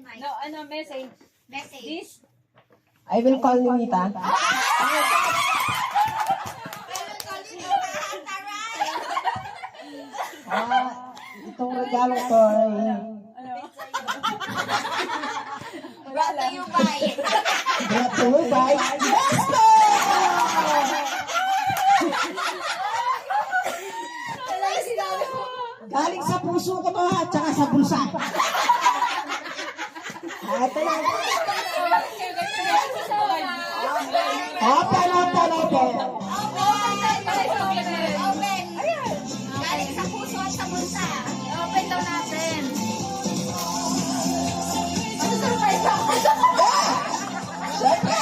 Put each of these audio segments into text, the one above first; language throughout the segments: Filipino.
No, ano, message. This. I will call Ninita. Itong regalo ko ay... Brought to you by. Brought to you by... Yes, po! Galing sa puso ko to ha, tsaka sa bulsa. Ito lang. Open. Open. Galing sa puso at sa bulsa. Open daw natin. Surprise ako. Siyempre!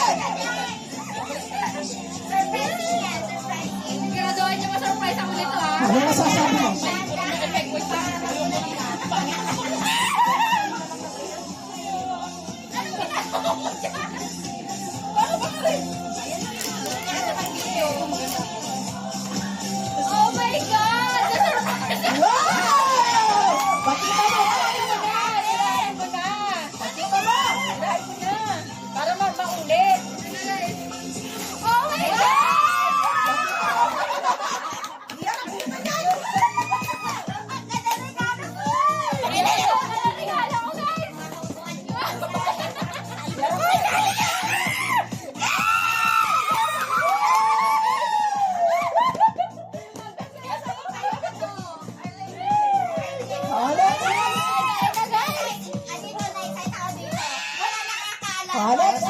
Surprise yan. Surprise. Siguraduhan niyo ma-surprise ako nito ha. Ano masasabi mo? Oh my God! Wow! Pakita mo! Para maulit. Oh my God! Next.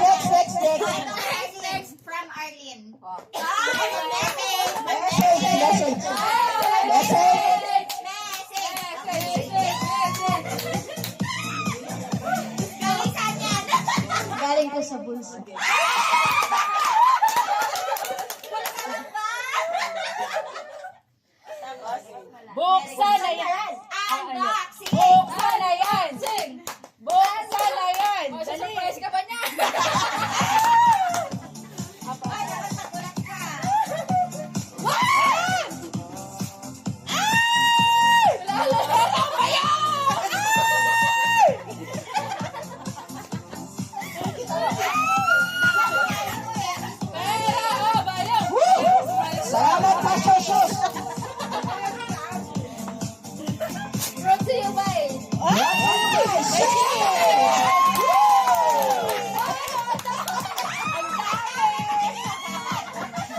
Next from Arlene. Galing ko sa bulsa. Buksan na yan! Buksan na yan! Buksan na yan! Surprise ka ba niya? Ay, dapat magulat ka! Wow! Ay! Lalala pa yan! Pera! Bayaw! Salamat pa, Shoshos! Brought to you by...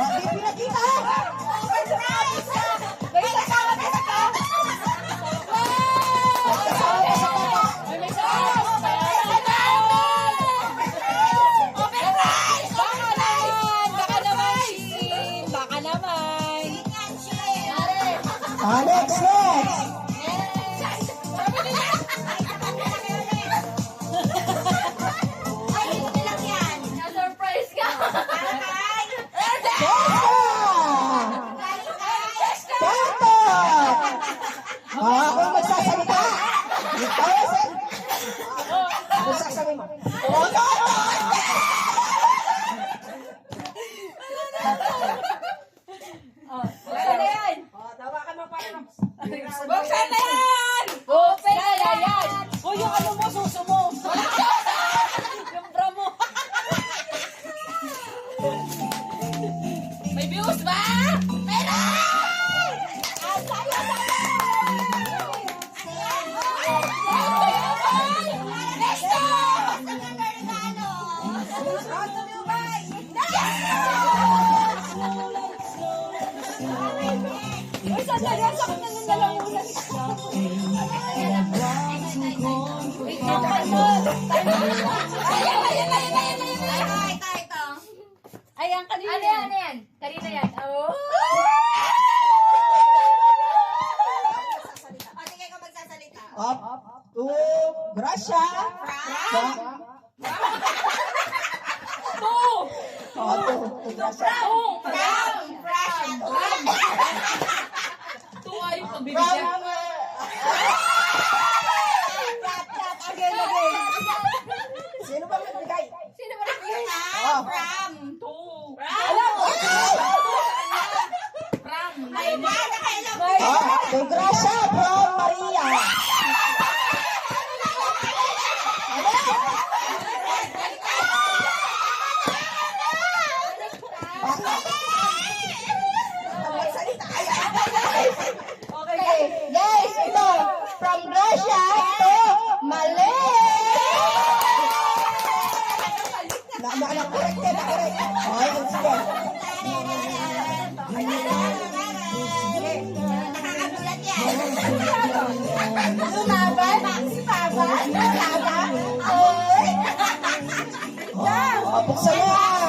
Bakit pinakita? Next! Surprise ka! Toto! Ako magsasalita! Ano sasabi mo? Toto! Buksan na yan! Tawakan mo pa. Buksan na yan! Buksan na yan! O yung ano mo, suso mo! Yung bra mo! May views ba? Meron! Ang saya-saya! Nesto! Uy, sandali, ang sakit na ng dalamunan ko. Wait, ayan, kanina. Ano yan? Kanina yan. Oh! Sige ka magsasalita. Up to Gracia. To Gracia. Tuwa yung pagbibigyan. Sino ba nagbigay? Sino ba nagbigay? From. Alam mo! From. Ay, To Gracia from Maria. Ano? Magsalita kayo. Okay, guys, ito. From Russia to Mali. Na-correct yan, na-correct. Okay, sige. Nakakagulat yan. Lumaban, si Papa, lumaban. Oy. Buksan mo yan.